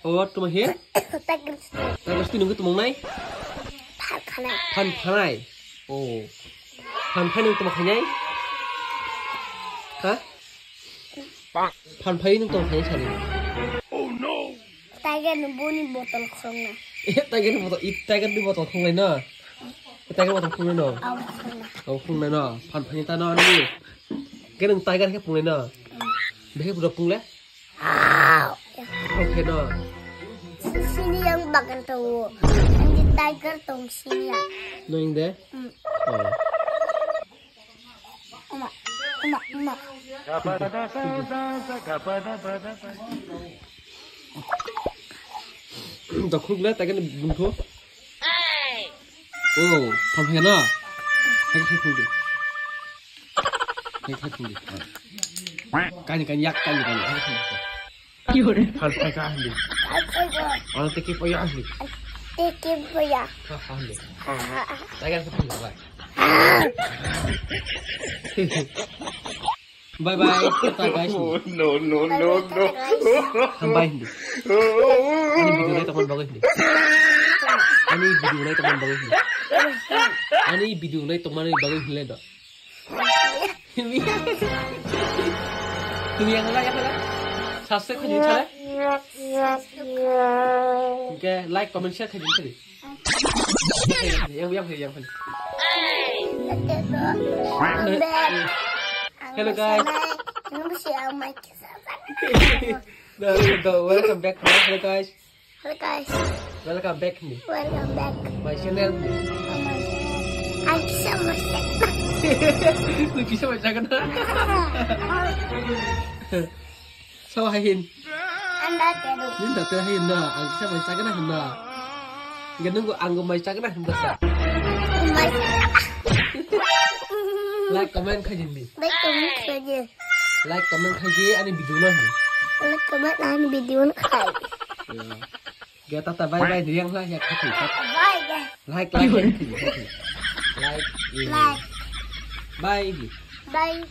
tụi mày hiến ta có tin cái tụi mong này phan này phan nung tụi mày nhảy hả phan phây nung tụi mày nhảy oh no tay cái nó buông botol không nè tay cái đi botol không này nè tay cái botol không này nè không này nè phan phây ta nè đi cái nung tay cái phồng này nè để cái botol phồng lẽ oke nè sini yang bakal tuh di tiger tuh sini ya neng deh Emak. Tao khúc lết tay cái này bùng thuốc. Thằng Hiền à? Hay không đi. Hay không đi. Cái này cái nhắc hay không. Yêu đấy. Thằng cái đi. Orang teki poya đi. Teki poya. Đi. Tay cái không được vậy. Bye bye, kita guys. No. Tambah ini. Ini video ini teman bagus nih. Ini video ini teman bagus nih. Ini video ini teman bagus nih dah. Ini yang mana ya mana? Subscribe kan juga Oke, like, comment, share kan juga Yang. Hello guys. Welcome back. Hello guys. Welcome back nih. My channel. Lu bisa baca kan? Sao hay hin? Những đợt tới hin nè, anh sẽ baca kan nè. Ganun ko ang baca kan nè sa. Like comment kaji nih. Like comment kaji ani video nih. Like comment ani video nih. Kita tata bye bye riang lah ya kaji. Bye. Like. Bye. Bye.